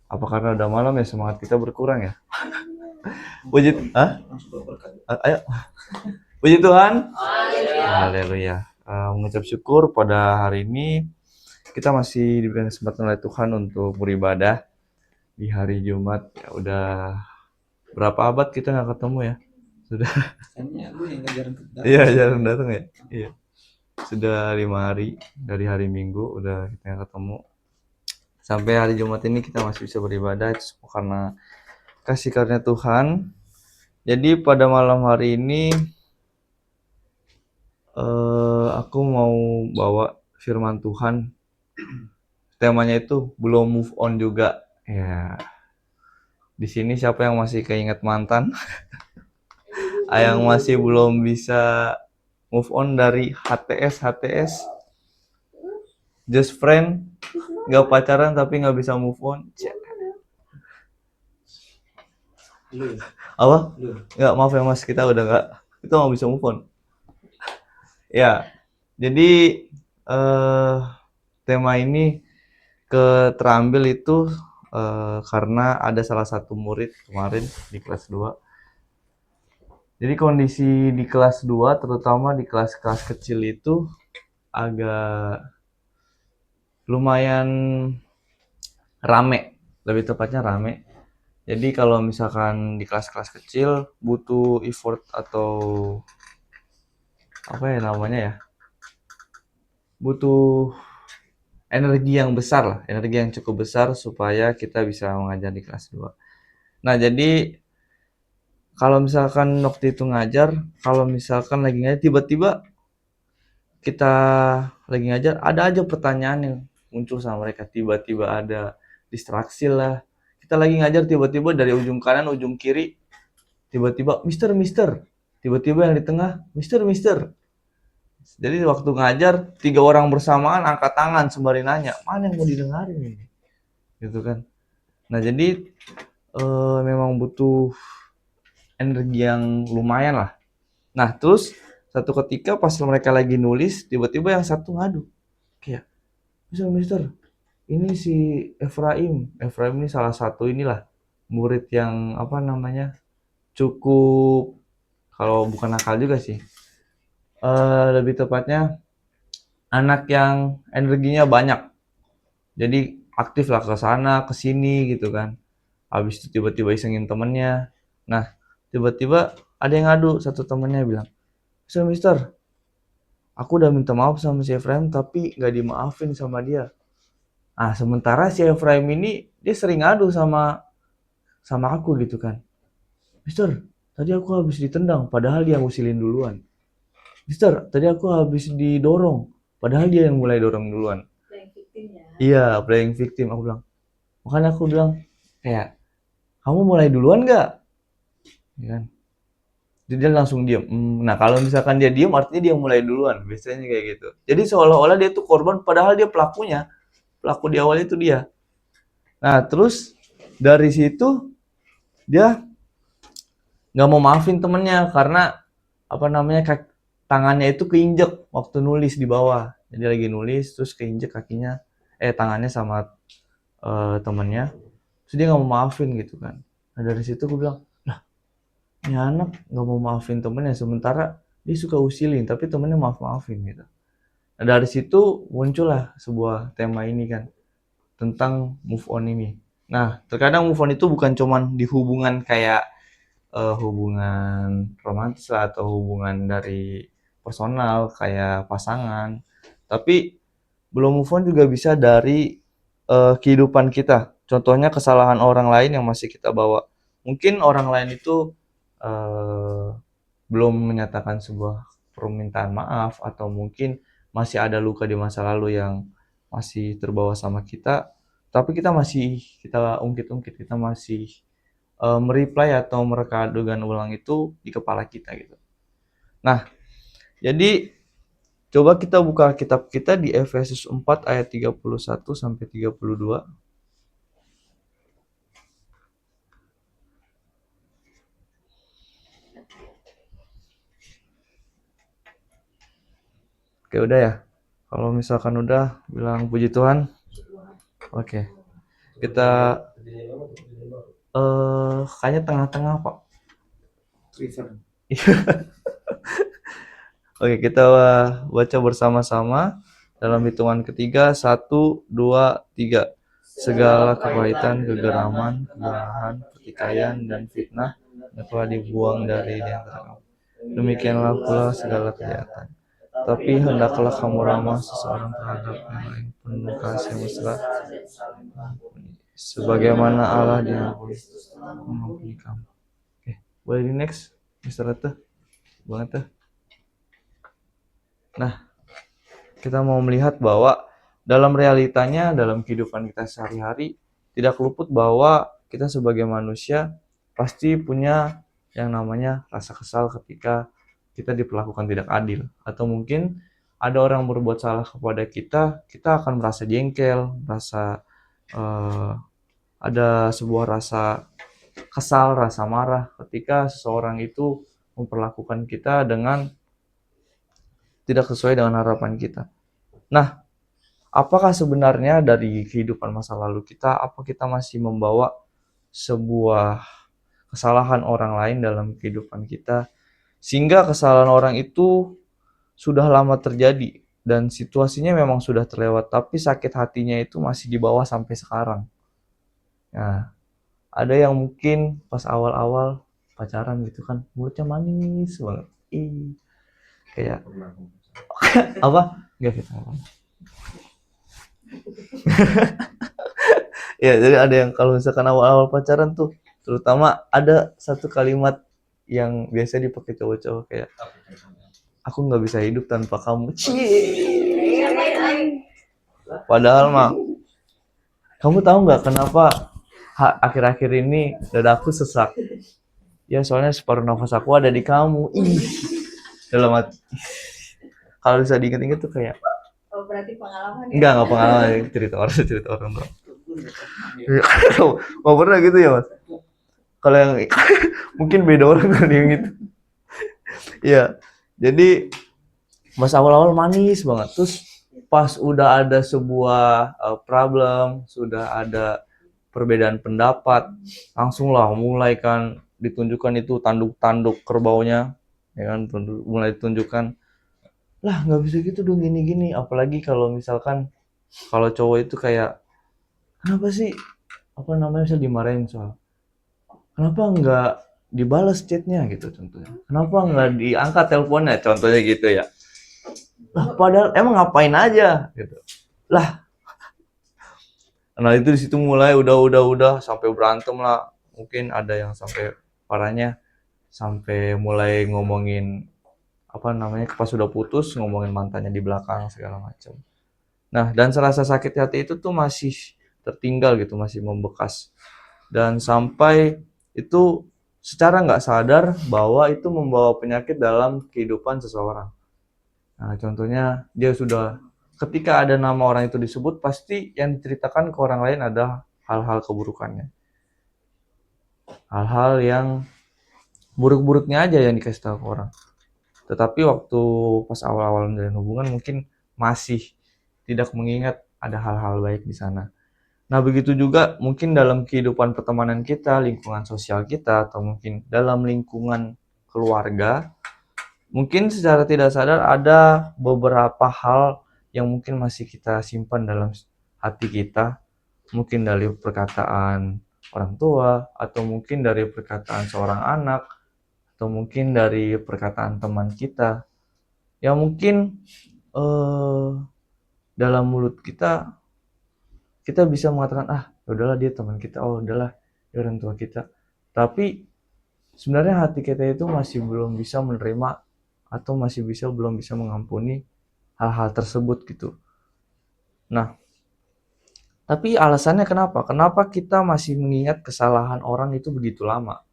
Apa karena udah malam ya semangat kita berkurang ya? Puji, ah? Ayo, puji Tuhan. Haleluya. Mengucap syukur pada hari ini kita masih diberikan kesempatan oleh Tuhan untuk beribadah di hari Jumat. Ya, udah berapa abad kita nggak ketemu ya? Sudah. Iya, jarang datang ya. Iya. Sudah 5 hari dari hari Minggu udah kita nggak ketemu. Sampai hari Jumat ini kita masih bisa beribadah itu semua karena kasih karunia Tuhan. Jadi pada malam hari ini aku mau bawa firman Tuhan. Temanya itu belum move on juga. Ya, di sini siapa yang masih keinget mantan? Yang masih belum bisa move on dari HTS, just friend, nggak pacaran tapi nggak bisa move on. Apa? Nggak, maaf ya mas, kita udah nggak bisa move on. Ya, jadi tema ini terambil itu karena ada salah satu murid kemarin di kelas 2. Jadi kondisi di kelas 2, terutama di kelas-kelas kecil itu agak lumayan rame, lebih tepatnya rame. Jadi kalau misalkan di kelas-kelas kecil butuh effort atau apa ya namanya ya, butuh energi yang besar lah, energi yang cukup besar supaya kita bisa mengajar di kelas 2. Nah, jadi kalau misalkan waktu itu ngajar, kalau misalkan lagi ngajar tiba-tiba kita lagi ngajar ada aja pertanyaan yang muncul sama mereka, tiba-tiba ada distraksi lah. Kita lagi ngajar tiba-tiba dari ujung kanan ujung kiri tiba-tiba mister mister, tiba-tiba yang di tengah mister mister. Jadi waktu ngajar 3 orang bersamaan angkat tangan sembari nanya mana yang mau didengarin ini, gitu kan. Nah jadi memang butuh energi yang lumayan lah. Nah terus satu ketika pas mereka lagi nulis tiba-tiba yang satu ngadu kayak mister mister, ini si Efraim ini salah satu inilah murid yang apa namanya cukup, kalau bukan nakal juga sih, lebih tepatnya anak yang energinya banyak, jadi aktif lah ke sana ke sini gitu kan. Habis itu tiba-tiba isengin temennya. Nah tiba-tiba ada yang ngadu, satu temennya bilang mister aku udah minta maaf sama si Efraim tapi nggak dimaafin sama dia. Ah sementara si Efraim ini dia sering ngadu sama sama aku gitu kan. Mister, tadi aku habis ditendang, padahal dia ngusilin duluan. Mister, tadi aku habis didorong, padahal dia yang mulai dorong duluan. Playing victim ya? Iya, playing victim. Aku bilang, makanya aku bilang, kayak, kamu mulai duluan gak? Ya kan? Jadi dia langsung diem. Nah, kalau misalkan dia diem, artinya dia mulai duluan. Biasanya kayak gitu. Jadi seolah-olah dia tuh korban, padahal dia pelakunya. Pelaku di awal itu dia. Nah, terus dari situ, dia nggak mau maafin temennya karena apa namanya tangannya itu keinjek waktu nulis di bawah, jadi lagi nulis terus keinjek kakinya tangannya sama temennya, terus dia nggak mau maafin gitu kan. Nah dari situ gue bilang lah ini anak nggak mau maafin temennya sementara dia suka usilin tapi temennya maafin gitu. Nah dari situ muncullah sebuah tema ini kan tentang move on ini. Nah terkadang move on itu bukan cuman di hubungan kayak hubungan romantis lah atau hubungan dari personal kayak pasangan. Tapi belum move on juga bisa dari kehidupan kita. Contohnya kesalahan orang lain yang masih kita bawa. Mungkin orang lain itu eh, belum menyatakan sebuah permintaan maaf atau mungkin masih ada luka di masa lalu yang masih terbawa sama kita. Tapi kita ungkit-ungkit, kita masih mereply atau mereka adegan ulang itu di kepala kita gitu. Nah, jadi coba kita buka kitab kita di Efesus 4 ayat 31 sampai 32. Oke, udah ya. Kalau misalkan udah, bilang puji Tuhan. Oke. Kita Kayaknya tengah-tengah, Pak. River. Oke, kita baca bersama-sama dalam hitungan ketiga. 1, 2, 3. Segala kepahitan, kegeraman, kemarahan, pertikaian, dan fitnah yang telah dibuang dari di antara kamu. Demikianlah pula segala kejahatan. Tapi hendaklah kamu ramah seseorang terhadap yang lain, penuh kasih mesra, sebagaimana Allah mengampuni kamu. Oke, boleh di next, Mr. Rete, banget tuh. Nah, kita mau melihat bahwa dalam realitanya, dalam kehidupan kita sehari-hari, tidak luput bahwa kita sebagai manusia pasti punya yang namanya rasa kesal ketika kita diperlakukan tidak adil. Atau mungkin ada orang berbuat salah kepada kita akan merasa jengkel, merasa ada sebuah rasa kesal, rasa marah ketika seseorang itu memperlakukan kita dengan tidak sesuai dengan harapan kita. Nah, apakah sebenarnya dari kehidupan masa lalu kita, apa kita masih membawa sebuah kesalahan orang lain dalam kehidupan kita, sehingga kesalahan orang itu sudah lama terjadi dan situasinya memang sudah terlewat, tapi sakit hatinya itu masih dibawa sampai sekarang. Nah, ada yang mungkin pas awal-awal pacaran gitu kan, mulutnya manis banget. Kayak apa? Enggak kita ngomong. Ya, jadi ada yang kalau misalkan awal-awal pacaran tuh, terutama ada satu kalimat yang biasa dipakai cowok-cowok kayak, aku nggak bisa hidup tanpa kamu. Padahal mah, kamu tahu nggak kenapa akhir-akhir ini dadaku sesak? Ya soalnya separuh nafas aku ada di kamu. Dalam hati. Kalau bisa diinget-inget tuh kayak. Oh, berarti pengalaman ya? Enggak pengalaman, cerita orang doang. Mau pernah gitu ya, Mas? Kalau yang mungkin beda orang kan yang gitu. Iya. Jadi pas awal-awal manis banget, terus pas udah ada sebuah problem, sudah ada perbedaan pendapat, langsung lah mulai kan ditunjukkan itu tanduk-tanduk kerbaunya, ya kan, mulai ditunjukkan, lah nggak bisa gitu dong gini-gini. Apalagi kalau misalkan kalau cowok itu kayak, kenapa sih apa namanya bisa dimarahin soal, kenapa nggak dibalas chatnya gitu contohnya, kenapa nggak diangkat teleponnya contohnya gitu ya. Lah padahal emang ngapain aja gitu. Lah, nah itu di situ mulai udah sampai berantem lah. Mungkin ada yang sampai parahnya sampai mulai ngomongin apa namanya, pas sudah putus ngomongin mantannya di belakang segala macam. Nah, dan serasa sakit hati itu tuh masih tertinggal gitu, masih membekas. Dan sampai itu secara nggak sadar bahwa itu membawa penyakit dalam kehidupan seseorang. Nah, contohnya dia sudah, ketika ada nama orang itu disebut, pasti yang diceritakan ke orang lain ada hal-hal keburukannya. Hal-hal yang buruk-buruknya aja yang dikasih tahu ke orang. Tetapi waktu pas awal-awal menjalin hubungan mungkin masih tidak mengingat ada hal-hal baik di sana. Nah, begitu juga mungkin dalam kehidupan pertemanan kita, lingkungan sosial kita, atau mungkin dalam lingkungan keluarga, mungkin secara tidak sadar ada beberapa hal yang mungkin masih kita simpan dalam hati kita, mungkin dari perkataan orang tua, atau mungkin dari perkataan seorang anak, atau mungkin dari perkataan teman kita, yang mungkin dalam mulut kita bisa mengatakan, ah udahlah dia teman kita, oh udahlah dia orang tua kita, tapi sebenarnya hati kita itu masih belum bisa menerima atau belum bisa mengampuni hal-hal tersebut gitu. Nah, tapi alasannya kenapa kita masih mengingat kesalahan orang itu begitu lama,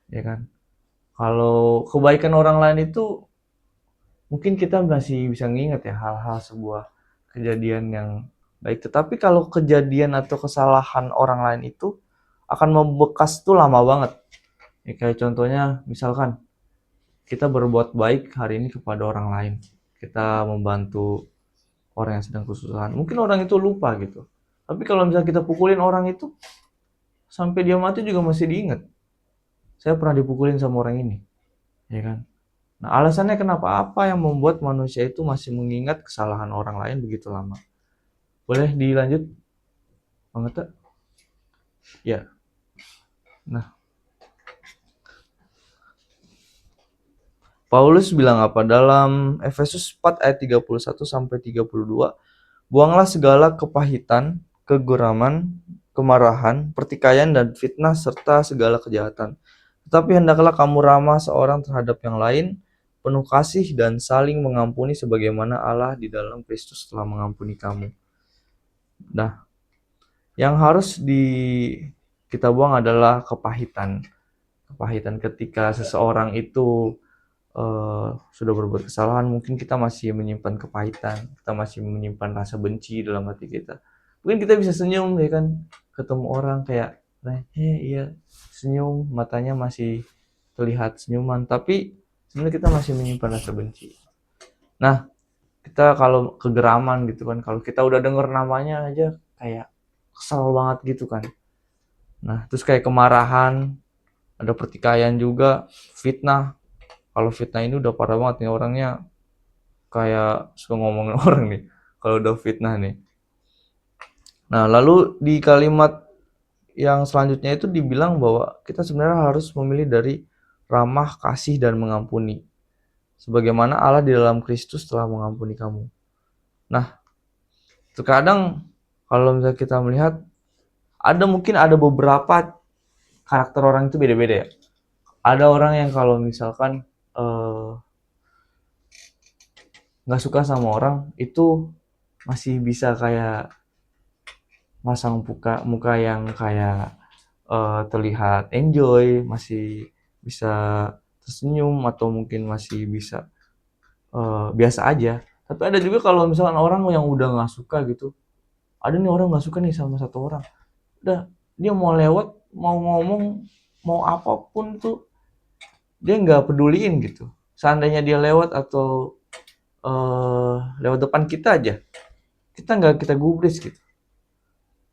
ya kan? Kalau kebaikan orang lain itu mungkin kita masih bisa mengingat ya hal-hal sebuah kejadian yang baik, tetapi kalau kejadian atau kesalahan orang lain itu akan membekas tuh lama banget. Ya, kayak contohnya misalkan kita berbuat baik hari ini kepada orang lain, kita membantu orang yang sedang kesusahan, mungkin orang itu lupa gitu. Tapi kalau misalnya kita pukulin orang itu, sampai dia mati juga masih diingat. Saya pernah dipukulin sama orang ini, ya kan? Nah, alasannya kenapa? Apa yang membuat manusia itu masih mengingat kesalahan orang lain begitu lama? Boleh dilanjut, Bang Gata? Ya. Nah, Paulus bilang apa? Dalam Efesus 4 ayat 31 sampai 32, buanglah segala kepahitan, kegeraman, kemarahan, pertikaian dan fitnah serta segala kejahatan. Tetapi hendaklah kamu ramah seorang terhadap yang lain, penuh kasih dan saling mengampuni sebagaimana Allah di dalam Kristus telah mengampuni kamu. Nah, yang harus kita buang adalah kepahitan. Kepahitan ketika seseorang itu sudah berbuat kesalahan, mungkin kita masih menyimpan kepahitan, kita masih menyimpan rasa benci dalam hati kita. Mungkin kita bisa senyum, ya kan, ketemu orang kayak, iya, senyum, matanya masih terlihat senyuman, tapi sebenarnya kita masih menyimpan rasa benci. Nah, kita kalau kegeraman gitu kan, kalau kita udah denger namanya aja kayak kesal banget gitu kan. Nah, terus kayak kemarahan, ada pertikaian juga, fitnah. Kalau fitnah ini udah parah banget nih orangnya, kayak suka ngomongin orang nih kalau udah fitnah nih. Nah, lalu di kalimat yang selanjutnya itu dibilang bahwa kita sebenarnya harus memilih dari ramah, kasih, dan mengampuni. Sebagaimana Allah di dalam Kristus telah mengampuni kamu. Nah, terkadang kalau misalnya kita melihat, mungkin ada beberapa karakter orang itu beda-beda ya. Ada orang yang kalau misalkan nggak suka sama orang itu masih bisa kayak masang muka yang kayak terlihat enjoy, masih bisa tersenyum atau mungkin masih bisa biasa aja. Tapi ada juga kalau misalkan orang yang udah nggak suka gitu, ada nih orang nggak suka nih sama satu orang, udah dia mau lewat, mau ngomong, mau apapun tuh dia nggak peduliin gitu. Seandainya dia lewat atau lewat depan kita aja, kita gubris gitu.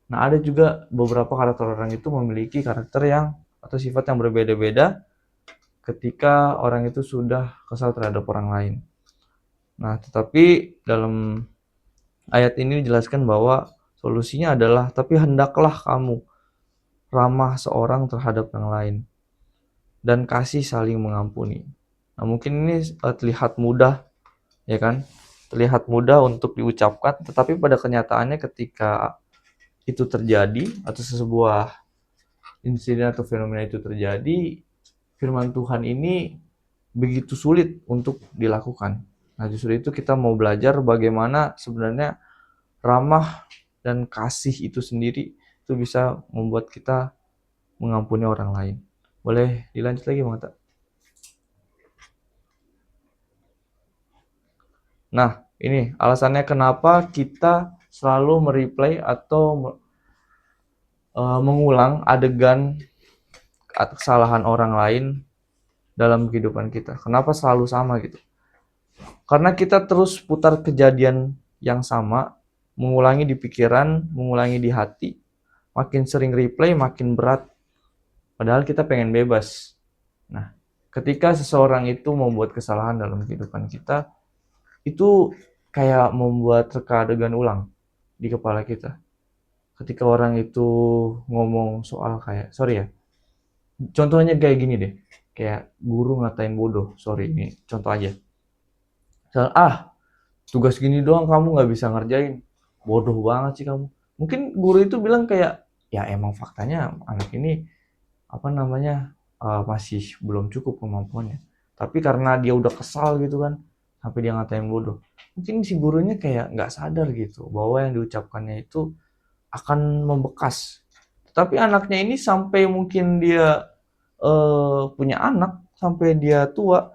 Nah, ada juga beberapa karakter orang itu memiliki karakter yang atau sifat yang berbeda-beda ketika orang itu sudah kesal terhadap orang lain. Nah, tetapi dalam ayat ini dijelaskan bahwa solusinya adalah, tapi hendaklah kamu ramah seorang terhadap yang lain dan kasih saling mengampuni. Nah, mungkin ini terlihat mudah, ya kan? Terlihat mudah untuk diucapkan, tetapi pada kenyataannya ketika itu terjadi atau sebuah insiden atau fenomena itu terjadi, firman Tuhan ini begitu sulit untuk dilakukan. Nah, justru itu kita mau belajar bagaimana sebenarnya ramah dan kasih itu sendiri itu bisa membuat kita mengampuni orang lain. Boleh dilanjut lagi, Bang Ata? Nah, ini alasannya kenapa kita selalu mereplay atau mengulang adegan kesalahan orang lain dalam kehidupan kita. Kenapa selalu sama gitu? Karena kita terus putar kejadian yang sama, mengulangi di pikiran, mengulangi di hati, makin sering replay, makin berat. Padahal kita pengen bebas. Nah, ketika seseorang itu membuat kesalahan dalam kehidupan kita, itu kayak membuat reka adegan ulang di kepala kita. Ketika orang itu ngomong soal kayak, sorry ya, contohnya kayak gini deh, kayak guru ngatain bodoh, sorry ini contoh aja. Misal, tugas gini doang kamu nggak bisa ngerjain, bodoh banget sih kamu. Mungkin guru itu bilang kayak, ya emang faktanya anak ini apa namanya masih belum cukup kemampuannya. Tapi karena dia udah kesal gitu kan, sampai dia ngatain bodoh. Mungkin si gurunya kayak nggak sadar gitu bahwa yang diucapkannya itu akan membekas. Tapi anaknya ini sampai mungkin dia punya anak, sampai dia tua,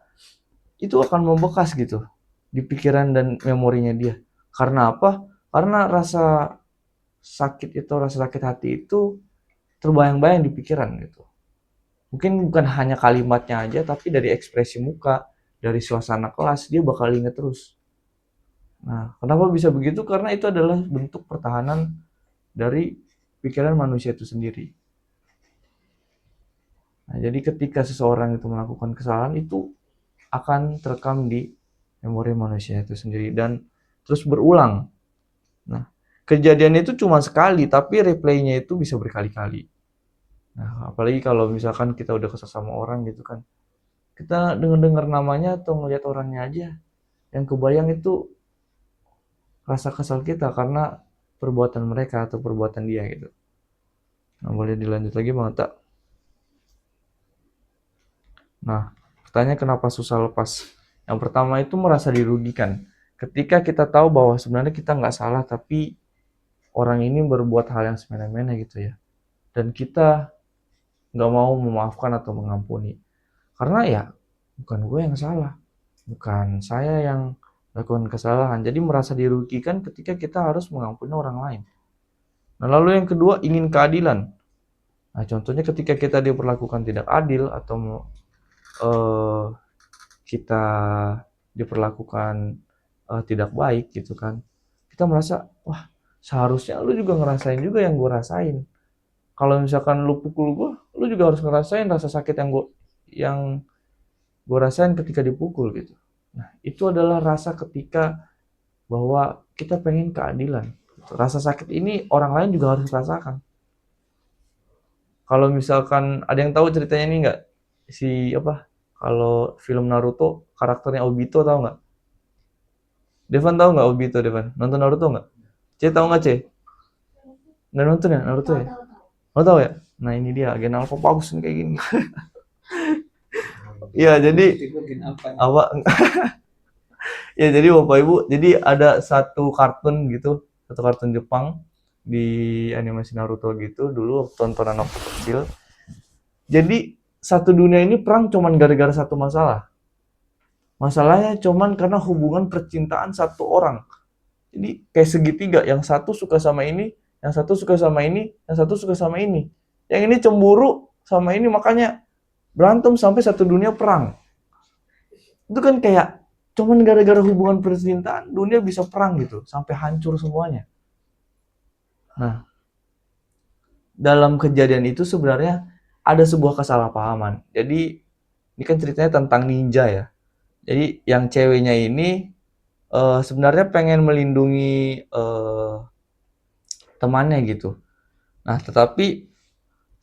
itu akan membekas gitu di pikiran dan memorinya dia. Karena apa? Karena rasa sakit itu, rasa sakit hati itu terbayang-bayang di pikiran gitu. Mungkin bukan hanya kalimatnya aja, tapi dari ekspresi muka, dari suasana kelas, dia bakal inget terus. Nah, kenapa bisa begitu? Karena itu adalah bentuk pertahanan dari pikiran manusia itu sendiri. Nah, jadi ketika seseorang itu melakukan kesalahan itu akan terekam di memori manusia itu sendiri dan terus berulang. Nah, kejadian itu cuma sekali tapi replaynya itu bisa berkali-kali. Nah, apalagi kalau misalkan kita udah kesal sama orang gitu kan. Kita denger-denger namanya atau ngelihat orangnya aja yang kebayang itu rasa kesal kita karena perbuatan mereka atau perbuatan dia gitu. Nah, boleh dilanjut lagi Bang Ata? Nah, pertanyaan kenapa susah lepas? Yang pertama itu merasa dirugikan. Ketika kita tahu bahwa sebenarnya kita nggak salah, tapi orang ini berbuat hal yang semena-mena gitu ya. Dan kita nggak mau memaafkan atau mengampuni. Karena ya, bukan gue yang salah. Bukan saya yang melakukan kesalahan. Jadi merasa dirugikan ketika kita harus mengampuni orang lain. Nah, lalu yang kedua, ingin keadilan. Nah, contohnya ketika kita diperlakukan tidak adil atau eh, kita diperlakukan tidak baik gitu kan, kita merasa wah seharusnya lu juga ngerasain juga yang gue rasain. Kalau misalkan lu pukul gue, lu juga harus ngerasain rasa sakit yang gue rasain ketika dipukul gitu. Nah itu adalah rasa ketika bahwa kita pengen keadilan gitu. Rasa sakit ini orang lain juga harus rasakan. Kalau misalkan ada yang tahu ceritanya ini nggak, si apa, kalau film Naruto karakternya Obito tahu nggak? Devan tahu nggak Obito, Devan? Nonton Naruto nggak? C tahu nggak C? Nggak nonton ya Naruto ya? Oh tahu ya? Nah ini dia agen alpha bagus nih kayak gini. Iya jadi apa? Ya jadi bapak ibu, jadi ada satu kartun gitu, satu kartun Jepang di animasi Naruto gitu dulu tontonan waktu kecil. Jadi satu dunia ini perang cuman gara-gara satu masalah. Masalahnya cuman karena hubungan percintaan satu orang. Jadi kayak segitiga, yang satu suka sama ini, yang satu suka sama ini, yang satu suka sama ini. Yang ini cemburu sama ini makanya berantem sampai satu dunia perang. Itu kan kayak cuman gara-gara hubungan percintaan dunia bisa perang gitu, sampai hancur semuanya. Nah, dalam kejadian itu sebenarnya ada sebuah kesalahpahaman. Jadi ini kan ceritanya tentang ninja ya. Jadi yang ceweknya ini sebenarnya pengen melindungi temannya gitu. Nah, tetapi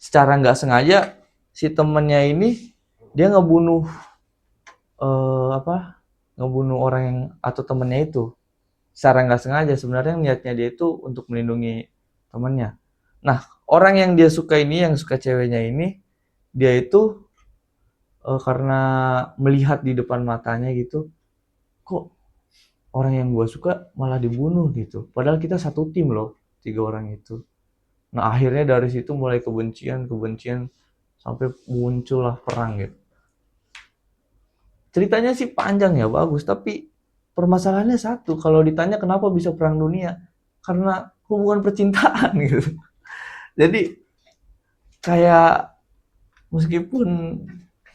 secara nggak sengaja si temennya ini dia ngebunuh apa? Ngebunuh orang yang atau temennya itu. Secara nggak sengaja sebenarnya niatnya dia itu untuk melindungi temannya. Nah, orang yang dia suka ini, yang suka ceweknya ini, dia itu karena melihat di depan matanya gitu, kok orang yang gue suka malah dibunuh gitu. Padahal kita satu tim loh, 3 orang itu. Nah akhirnya dari situ mulai kebencian sampai muncullah perang gitu. Ceritanya sih panjang ya bagus, tapi permasalahannya satu. Kalau ditanya kenapa bisa perang dunia, karena hubungan percintaan gitu. Jadi kayak meskipun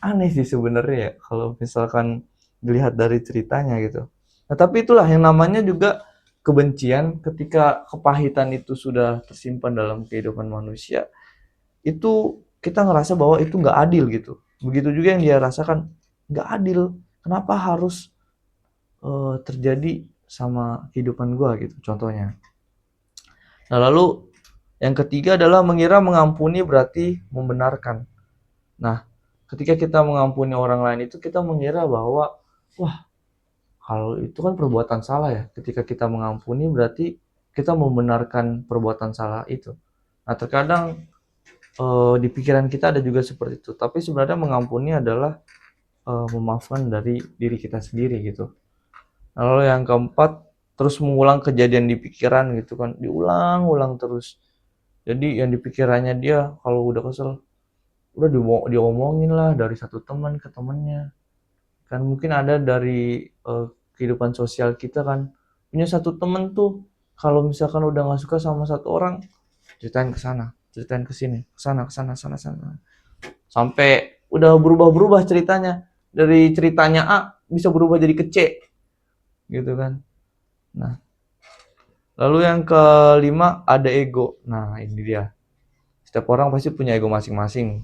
aneh sih sebenarnya ya kalau misalkan dilihat dari ceritanya gitu. Nah tapi itulah yang namanya juga kebencian ketika kepahitan itu sudah tersimpan dalam kehidupan manusia, itu kita ngerasa bahwa itu nggak adil gitu. Begitu juga yang dia rasakan nggak adil. Kenapa harus terjadi sama kehidupan gua gitu contohnya. Nah lalu yang ketiga adalah mengira mengampuni berarti membenarkan. Nah ketika kita mengampuni orang lain itu kita mengira bahwa wah kalau itu kan perbuatan salah ya. Ketika kita mengampuni berarti kita membenarkan perbuatan salah itu. Nah terkadang di pikiran kita ada juga seperti itu. Tapi sebenarnya mengampuni adalah memaafkan dari diri kita sendiri gitu. Nah, lalu yang keempat, terus mengulang kejadian di pikiran gitu kan, diulang-ulang terus. Jadi yang di pikirannya dia kalau udah kesel, udah diomongin lah dari satu teman ke temannya. Kan mungkin ada dari kehidupan sosial kita kan, punya satu temen tuh, kalau misalkan udah nggak suka sama satu orang, ceritain ke sana, ceritain ke sini, ke sana, ke sana, sana, sana. Sampai udah berubah-berubah ceritanya. Dari ceritanya A bisa berubah jadi ke C gitu kan. Nah, lalu yang kelima ada ego. Nah, ini dia. Setiap orang pasti punya ego masing-masing.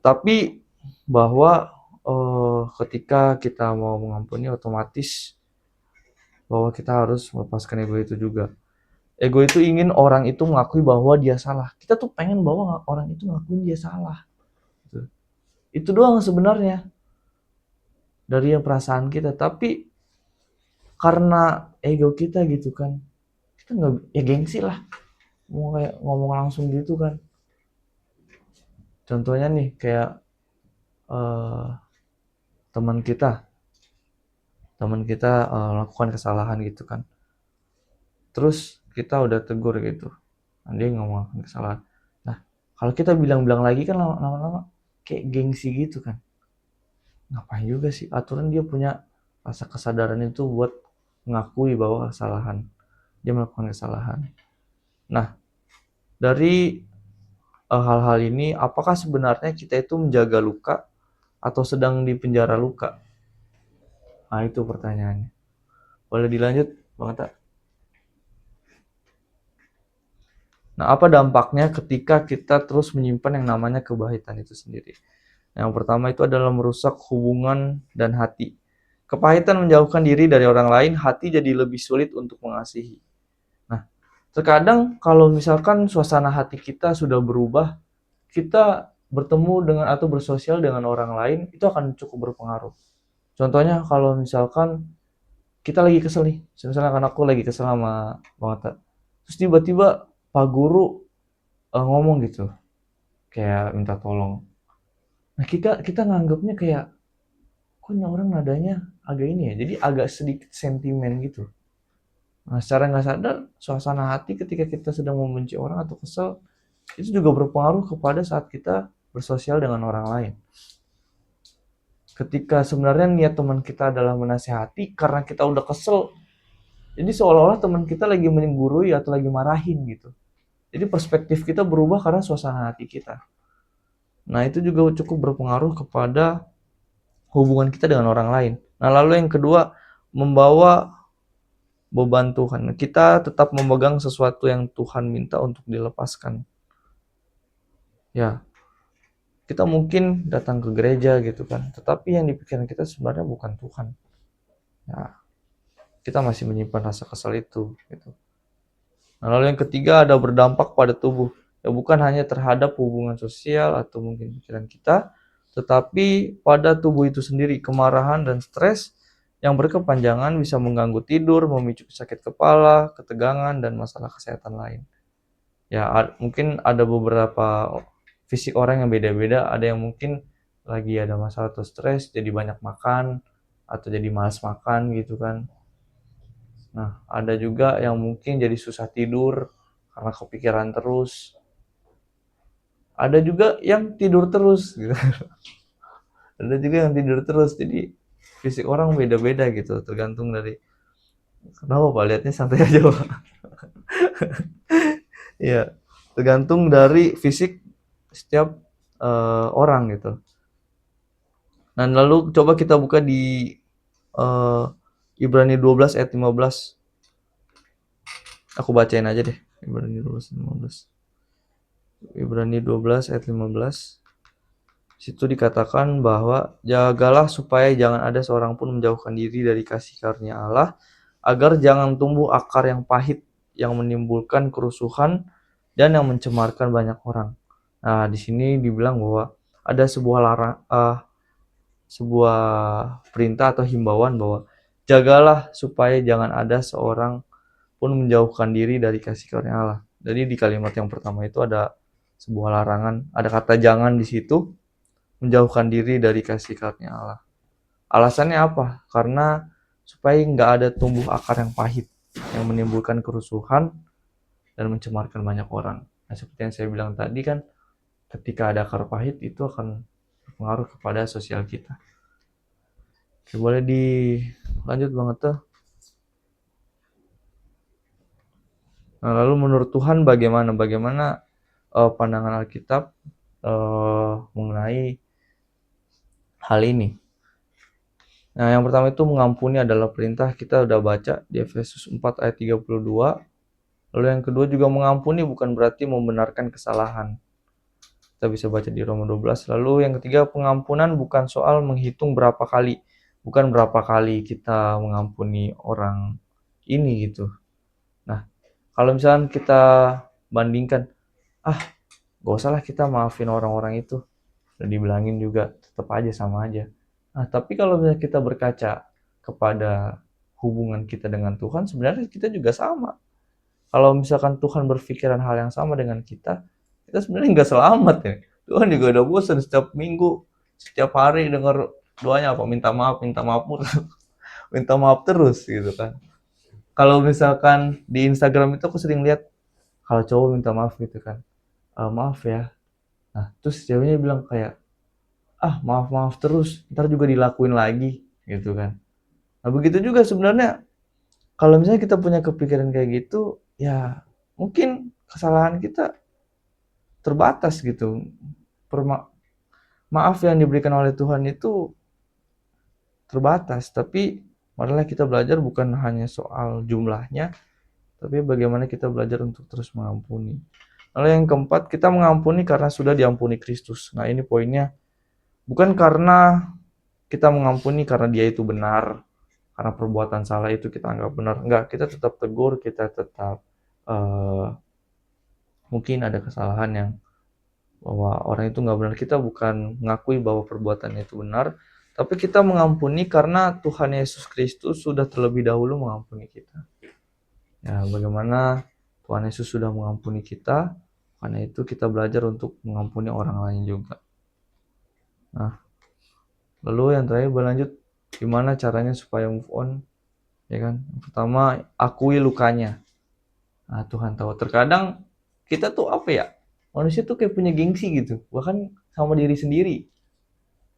Tapi bahwa ketika kita mau mengampuni otomatis bahwa kita harus melepaskan ego itu juga. Ego itu ingin orang itu mengakui bahwa dia salah. Kita tuh pengen bahwa orang itu ngakuin dia salah. Gitu. Itu doang sebenarnya dari yang perasaan kita. Tapi karena ego kita gitu kan, kita nggak, ya gengsi lah. Mau kayak ngomong langsung gitu kan. Contohnya nih kayak eh, teman kita, melakukan kesalahan gitu kan. Terus kita udah tegur gitu. Nah, dia ngomong kesalahan. Nah, kalau kita bilang-bilang lagi kan lama-lama kayak gengsi gitu kan. Ngapain juga sih? Aturan dia punya rasa kesadaran itu buat mengakui bahwa dia melakukan kesalahan. Nah, dari hal-hal ini, apakah sebenarnya kita itu menjaga luka atau sedang dipenjara luka? Nah, itu pertanyaannya. Boleh dilanjut, Bang Ata? Nah, apa dampaknya ketika kita terus menyimpan yang namanya kepahitan itu sendiri? Yang pertama itu adalah merusak hubungan dan hati. Kepahitan menjauhkan diri dari orang lain, hati jadi lebih sulit untuk mengasihi. Nah, terkadang kalau misalkan suasana hati kita sudah berubah, kita bertemu dengan atau bersosial dengan orang lain, itu akan cukup berpengaruh. Contohnya kalau misalkan kita lagi kesel nih, misalnya kan aku lagi kesel sama Bang Atta. Terus tiba-tiba Pak Guru ngomong gitu, kayak minta tolong. Nah, kita nganggapnya kayak, kok ini orang nadanya agak ini ya, jadi agak sedikit sentimen gitu. Nah, secara nggak sadar, suasana hati ketika kita sedang membenci orang atau kesel, itu juga berpengaruh kepada saat kita bersosial dengan orang lain. Ketika sebenarnya niat teman kita adalah menasehati, karena kita udah kesel, jadi seolah-olah teman kita lagi menggurui atau lagi marahin gitu. Jadi perspektif kita berubah karena suasana hati kita. Nah, itu juga cukup berpengaruh kepada hubungan kita dengan orang lain. Nah, lalu yang kedua, membawa beban Tuhan. Kita tetap memegang sesuatu yang Tuhan minta untuk dilepaskan. Ya, kita mungkin datang ke gereja gitu kan, tetapi yang dipikirkan kita sebenarnya bukan Tuhan. Ya, kita masih menyimpan rasa kesal itu gitu. Nah, lalu yang ketiga ada berdampak pada tubuh. Ya, bukan hanya terhadap hubungan sosial atau mungkin pikiran kita, tetapi pada tubuh itu sendiri. Kemarahan dan stres yang berkepanjangan bisa mengganggu tidur, memicu sakit kepala, ketegangan, dan masalah kesehatan lain. Ya, mungkin ada beberapa fisik orang yang beda-beda. Ada yang mungkin lagi ada masalah atau stres, jadi banyak makan, atau jadi malas makan gitu kan. Nah, ada juga yang mungkin jadi susah tidur karena kepikiran terus. Ada juga yang tidur terus gitu. Ada juga yang tidur terus. Jadi fisik orang beda-beda gitu, tergantung dari, kenapa Pak lihatnya santai aja Pak? Iya, tergantung dari fisik setiap orang gitu. Nah, lalu coba kita buka di uh, Ibrani 12 ayat 15. Aku bacain aja deh. Ibrani 12 ayat 15. Ibrani 12 ayat 15. Situ dikatakan bahwa jagalah supaya jangan ada seorang pun menjauhkan diri dari kasih karunia Allah, agar jangan tumbuh akar yang pahit yang menimbulkan kerusuhan dan yang mencemarkan banyak orang. Nah, di sini dibilang bahwa ada sebuah perintah atau himbauan bahwa jagalah supaya jangan ada seorang pun menjauhkan diri dari kasih karunia Allah. Jadi di kalimat yang pertama itu ada sebuah larangan, ada kata jangan di situ, menjauhkan diri dari kasih karunia Allah. Alasannya apa? Karena supaya nggak ada tumbuh akar yang pahit yang menimbulkan kerusuhan dan mencemarkan banyak orang. Nah, seperti yang saya bilang tadi kan, ketika ada akar pahit itu akan berpengaruh kepada sosial kita. Oke, boleh dilanjut banget tuh. Nah, lalu menurut Tuhan bagaimana? Bagaimana pandangan Alkitab mengenai hal ini? Nah, yang pertama itu mengampuni adalah perintah, kita udah baca di Efesus 4 ayat 32. Lalu yang kedua juga mengampuni bukan berarti membenarkan kesalahan. Kita bisa baca di Roma 12. Lalu yang ketiga, pengampunan bukan soal menghitung berapa kali. Bukan berapa kali kita mengampuni orang ini gitu. Nah, kalau misalnya kita bandingkan, gak usah lah kita maafin orang-orang itu. Udah dibilangin juga, tetap aja sama aja. Nah, tapi kalau misalnya kita berkaca kepada hubungan kita dengan Tuhan, sebenarnya kita juga sama. Kalau misalkan Tuhan berpikiran hal yang sama dengan kita sebenarnya nggak selamat ya. Tuhan juga udah bosan setiap minggu, setiap hari dengar doanya apa, minta maaf terus, minta maaf terus gitu kan. Kalau misalkan di Instagram itu aku sering lihat kalau cowok minta maaf gitu kan, maaf ya. Nah, terus ceweknya bilang kayak, maaf terus, ntar juga dilakuin lagi gitu kan. Nah, begitu juga sebenarnya kalau misalnya kita punya kepikiran kayak gitu, ya mungkin kesalahan kita terbatas gitu. Maaf yang diberikan oleh Tuhan itu terbatas, tapi marilah kita belajar bukan hanya soal jumlahnya, tapi bagaimana kita belajar untuk terus mengampuni. Lalu yang keempat, kita mengampuni karena sudah diampuni Kristus. Nah, ini poinnya. Bukan karena kita mengampuni karena dia itu benar, karena perbuatan salah itu kita anggap benar. Enggak, kita tetap tegur, kita tetap mungkin ada kesalahan yang bahwa orang itu nggak benar. Kita bukan mengakui bahwa perbuatannya itu benar, tapi kita mengampuni karena Tuhan Yesus Kristus sudah terlebih dahulu mengampuni kita. Ya, bagaimana Tuhan Yesus sudah mengampuni kita, karena itu kita belajar untuk mengampuni orang lain juga. Nah, lalu yang terakhir berlanjut, gimana caranya supaya move on? Ya kan? Pertama, akui lukanya. Nah, Tuhan tahu. Terkadang kita tuh apa ya? Manusia tuh kayak punya gengsi gitu, bahkan sama diri sendiri.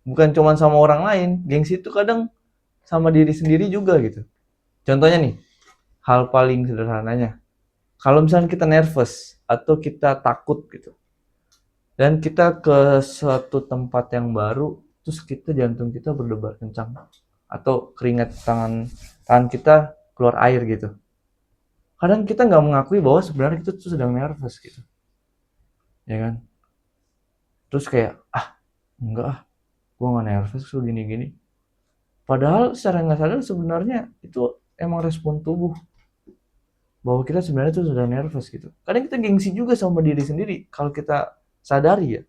Bukan cuma sama orang lain, gengsi itu kadang sama diri sendiri juga gitu. Contohnya nih, hal paling sederhananya. Kalau misalnya kita nervous atau kita takut gitu, dan kita ke suatu tempat yang baru, terus jantung kita berdebar kencang, atau keringat tangan kita keluar air gitu. Kadang kita nggak mengakui bahwa sebenarnya kita tuh sedang nervous gitu, ya kan? Terus kayak, enggak gue nggak nervous tuh gini-gini. Padahal secara nggak sadar sebenarnya itu emang respon tubuh bahwa kita sebenarnya tuh sudah nervous gitu. Kadang kita gengsi juga sama diri sendiri kalau kita sadari ya.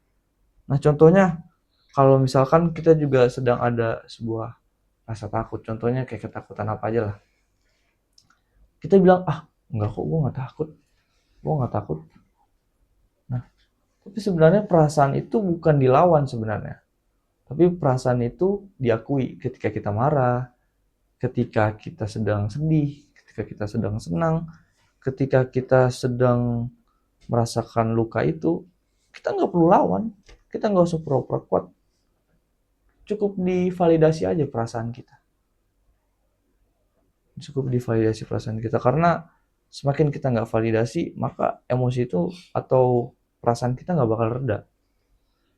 Nah, contohnya kalau misalkan kita juga sedang ada sebuah rasa takut, contohnya kayak ketakutan apa aja lah. Kita bilang, enggak kok, gue nggak takut. Nah, tapi sebenarnya perasaan itu bukan dilawan sebenarnya. Tapi perasaan itu diakui ketika kita marah, ketika kita sedang sedih, ketika kita sedang senang, ketika kita sedang merasakan luka itu, kita nggak perlu lawan, kita nggak usah pura-pura kuat, cukup divalidasi aja perasaan kita. Karena semakin kita nggak validasi, maka emosi itu atau perasaan kita nggak bakal reda.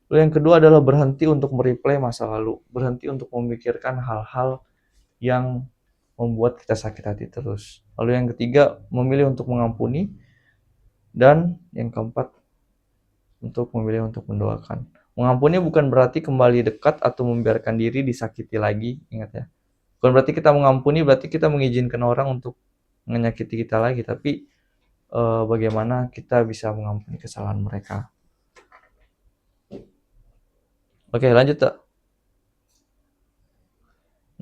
Lalu yang kedua adalah berhenti untuk mereplay masa lalu, berhenti untuk memikirkan hal-hal yang membuat kita sakit hati terus. Lalu yang ketiga, memilih untuk mengampuni. Dan yang keempat, untuk memilih untuk mendoakan. Mengampuni bukan berarti kembali dekat atau membiarkan diri disakiti lagi, ingat ya. Bukan berarti kita mengampuni, berarti kita mengizinkan orang untuk menyakiti kita lagi, tapi bagaimana kita bisa mengampuni kesalahan mereka. Oke, lanjut tak?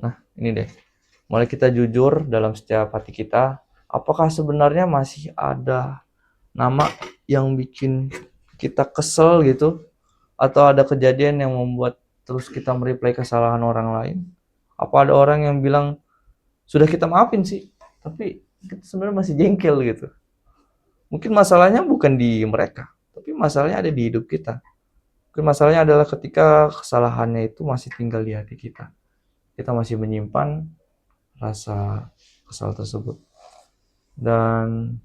Nah, ini deh. Mulai kita jujur dalam setiap hati kita, apakah sebenarnya masih ada nama yang bikin kita kesel gitu, atau ada kejadian yang membuat terus kita mereplay kesalahan orang lain? Apa ada orang yang bilang sudah kita maafin sih, tapi kita sebenarnya masih jengkel gitu. Mungkin masalahnya bukan di mereka, tapi masalahnya ada di hidup kita. Mungkin masalahnya adalah ketika kesalahannya itu masih tinggal di hati kita. Kita masih menyimpan rasa kesal tersebut. Dan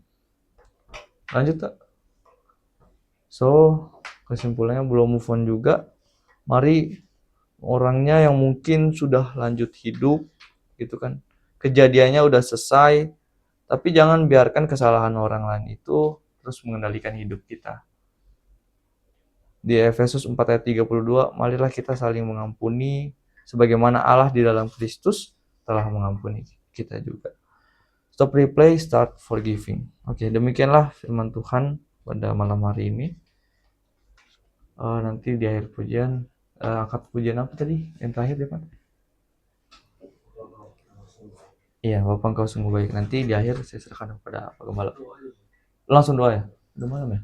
lanjut tak? So, kesimpulannya belum move on juga. Mari orangnya yang mungkin sudah lanjut hidup gitu kan. Kejadiannya udah selesai, tapi jangan biarkan kesalahan orang lain itu terus mengendalikan hidup kita. Di Efesus 4 ayat 32, marilah kita saling mengampuni sebagaimana Allah di dalam Kristus telah mengampuni kita juga. Stop replay, start forgiving. Oke, demikianlah firman Tuhan pada malam hari ini. Nanti di akhir pujian, angkat pujian apa tadi? Yang terakhir ya Pak? Iya, Bapak engkau sungguh baik. Nanti di akhir saya serahkan kepada Pak Gembala. Langsung doa ya? Udah malam ya?